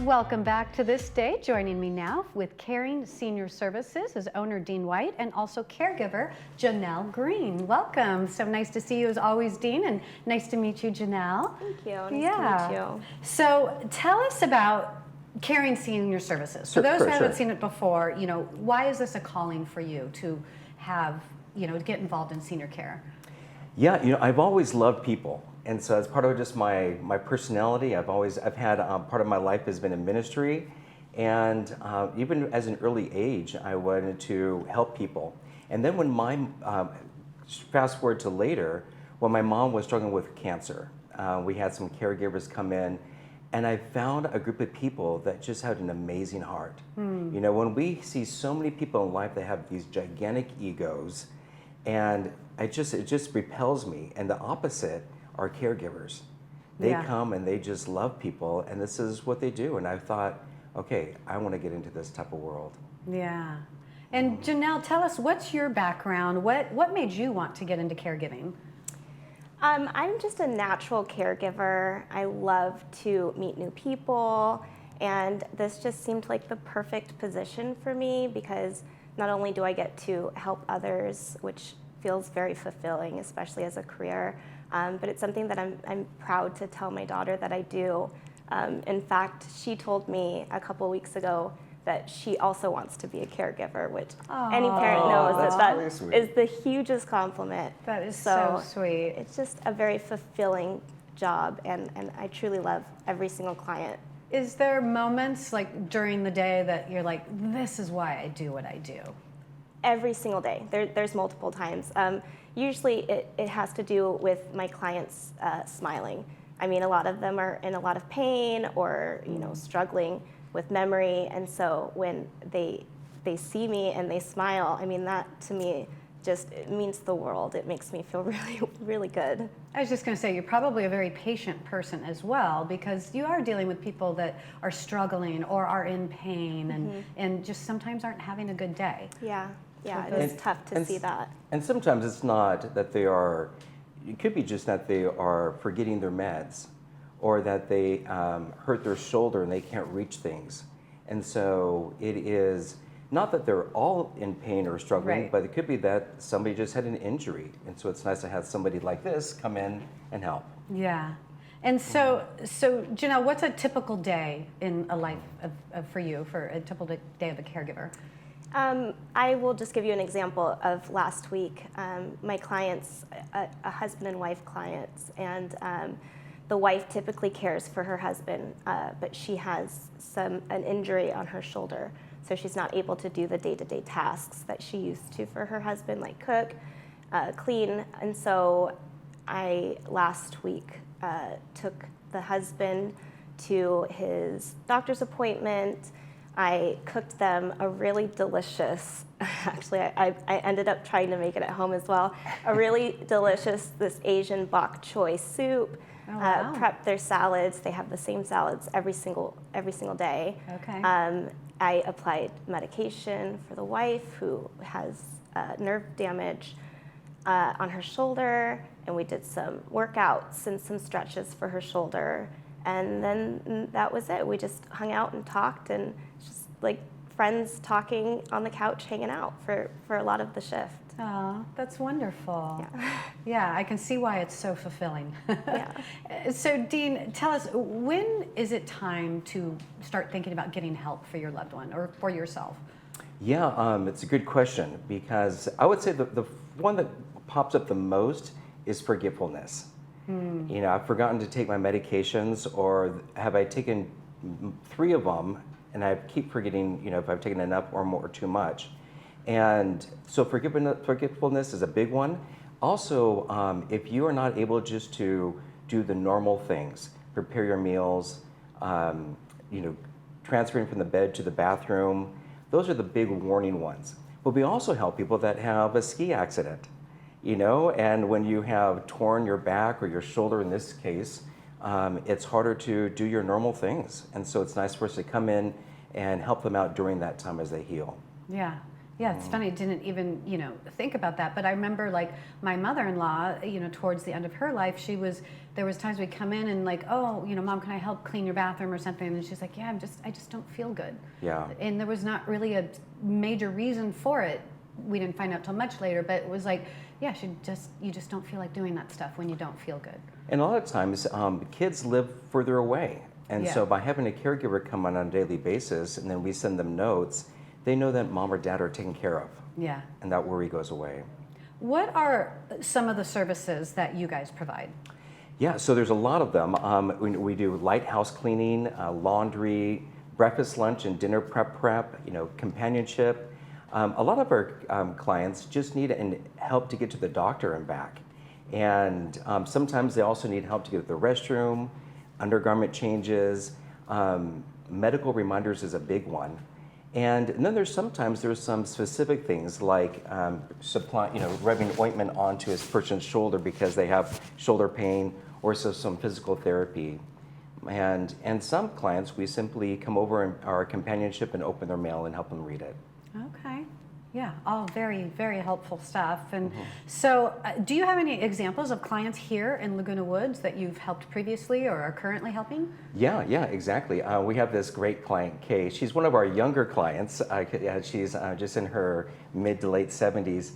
Welcome back to This Day. Joining me now with Caring Senior Services is owner Dean White and also caregiver Janelle Green. Welcome. So nice to see you as always, Dean, and nice to meet you, Janelle. Thank you. Nice to meet you. So tell us about Caring Senior Services. For those who haven't seen it before, why is this a calling for you to have, to get involved in senior care? Yeah, I've always loved people. And so as part of just my personality, I've had part of my life has been in ministry, and even as an early age, I wanted to help people. And then when fast forward to later, when my mom was struggling with cancer, we had some caregivers come in, and I found a group of people that just had an amazing heart. When we see so many people in life that have these gigantic egos, and it just repels me. And the opposite are caregivers. They come and they just love people, and this is what they do. And I thought, okay, I want to get into this type of world. Yeah. And Janelle, tell us, what's your background? What made you want to get into caregiving? I'm just a natural caregiver. I love to meet new people, and this just seemed like the perfect position for me because not only do I get to help others, which feels very fulfilling, especially as a career, but it's something that I'm proud to tell my daughter that I do. In fact, she told me a couple weeks ago that she also wants to be a caregiver, which any parent knows that is the hugest compliment. That is so sweet. It's just a very fulfilling job, and I truly love every single client. Is there moments like during the day that you're like, this is why I do what I do? Every single day. There's multiple times. Usually it has to do with my clients smiling. I mean, a lot of them are in a lot of pain or struggling with memory, and so when they see me and they smile, I mean, that to me it means the world. It makes me feel really, really good. I was just going to say, you're probably a very patient person as well, because you are dealing with people that are struggling or are in pain and just sometimes aren't having a good day. Yeah, it is tough to see that. And sometimes it's not that it could be just that they are forgetting their meds, or that they hurt their shoulder and they can't reach things. And so it is not that they're all in pain or struggling, but it could be that somebody just had an injury. And so it's nice to have somebody like this come in and help. Yeah. And so Janelle, what's a typical day in a life for you, for a typical day of a caregiver? I will just give you an example of last week. My clients, a husband and wife clients, and the wife typically cares for her husband, but she has an injury on her shoulder. So she's not able to do the day-to-day tasks that she used to for her husband, like cook, clean. And so I, last week, took the husband to his doctor's appointment. I cooked them a really delicious, actually I ended up trying to make it at home as well, a really delicious, this Asian bok choy soup. Prepped their salads. They have the same salads every single day. Okay. I applied medication for the wife who has nerve damage on her shoulder, and we did some workouts and some stretches for her shoulder, and then that was it. We just hung out and talked, and just like friends talking on the couch, hanging out for a lot of the shift. Oh, that's wonderful. Yeah, I can see why it's so fulfilling. So Dean, tell us, when is it time to start thinking about getting help for your loved one or for yourself? Yeah, it's a good question, because I would say the one that pops up the most is forgetfulness. I've forgotten to take my medications, or have I taken 3 of them and I keep forgetting, if I've taken enough or more or too much. And so forgetfulness is a big one. Also, if you are not able just to do the normal things, prepare your meals, transferring from the bed to the bathroom, those are the big warning ones. But we also help people that have a ski accident, and when you have torn your back or your shoulder in this case, it's harder to do your normal things. And so it's nice for us to come in and help them out during that time as they heal. Yeah. Yeah, it's funny, didn't even, think about that. But I remember like my mother-in-law, towards the end of her life, there was times we'd come in and like, oh, Mom, can I help clean your bathroom or something? And she's like, yeah, I just don't feel good. Yeah. And there was not really a major reason for it. We didn't find out till much later, but it was like, yeah, you just don't feel like doing that stuff when you don't feel good. And a lot of times, kids live further away. And so by having a caregiver come on a daily basis, and then we send them notes, they know that Mom or Dad are taken care of. Yeah. And that worry goes away. What are some of the services that you guys provide? Yeah, so there's a lot of them. We do light house cleaning, laundry, breakfast, lunch, and dinner prep, companionship. A lot of our clients just need help to get to the doctor and back. And sometimes they also need help to get to the restroom, undergarment changes. Medical reminders is a big one. And then there's some specific things like rubbing ointment onto his person's shoulder because they have shoulder pain, or some physical therapy. And some clients, we simply come over in our companionship and open their mail and help them read it. Okay. Yeah, all very, very helpful stuff. And so do you have any examples of clients here in Laguna Woods that you've helped previously or are currently helping? Yeah, exactly. We have this great client, Kay. She's one of our younger clients. She's just in her mid to late 70s.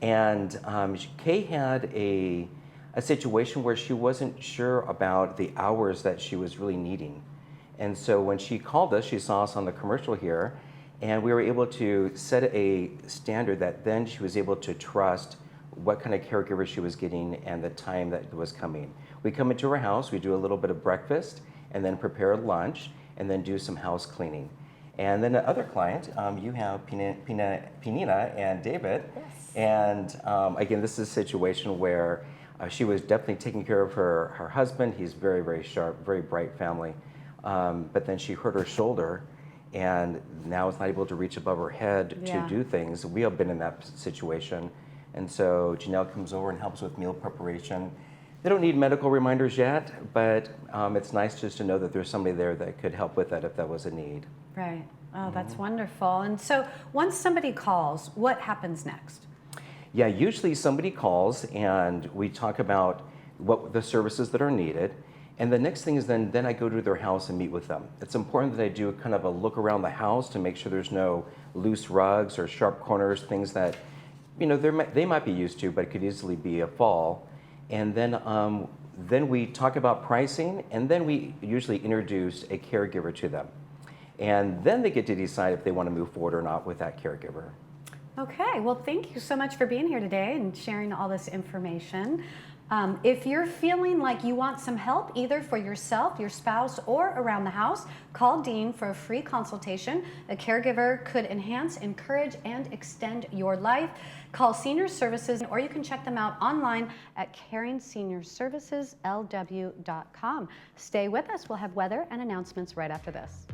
And Kay had a situation where she wasn't sure about the hours that she was really needing. And so when she called us, she saw us on the commercial here, and we were able to set a standard that then she was able to trust what kind of caregiver she was getting and the time that was coming. We come into her house, we do a little bit of breakfast, and then prepare lunch, and then do some house cleaning. And then the other client, you have Pinina and David. Yes. And again, this is a situation where she was definitely taking care of her husband. He's very, very sharp, very bright family. But then she hurt her shoulder, and now is not able to reach above her head to do things. We have been in that situation. And so Janelle comes over and helps with meal preparation. They don't need medical reminders yet, but it's nice just to know that there's somebody there that could help with that if that was a need. Right. Oh, that's wonderful. And so once somebody calls, what happens next? Yeah, usually somebody calls and we talk about what the services that are needed. And the next thing is then I go to their house and meet with them. It's important that I do kind of a look around the house to make sure there's no loose rugs or sharp corners, things that, they might be used to, but it could easily be a fall. And then we talk about pricing, and then we usually introduce a caregiver to them. And then they get to decide if they want to move forward or not with that caregiver. Okay, well, thank you so much for being here today and sharing all this information. If you're feeling like you want some help, either for yourself, your spouse, or around the house, call Dean for a free consultation. A caregiver could enhance, encourage, and extend your life. Call Senior Services, or you can check them out online at caringSeniorServicesLW.com. Stay with us. We'll have weather and announcements right after this.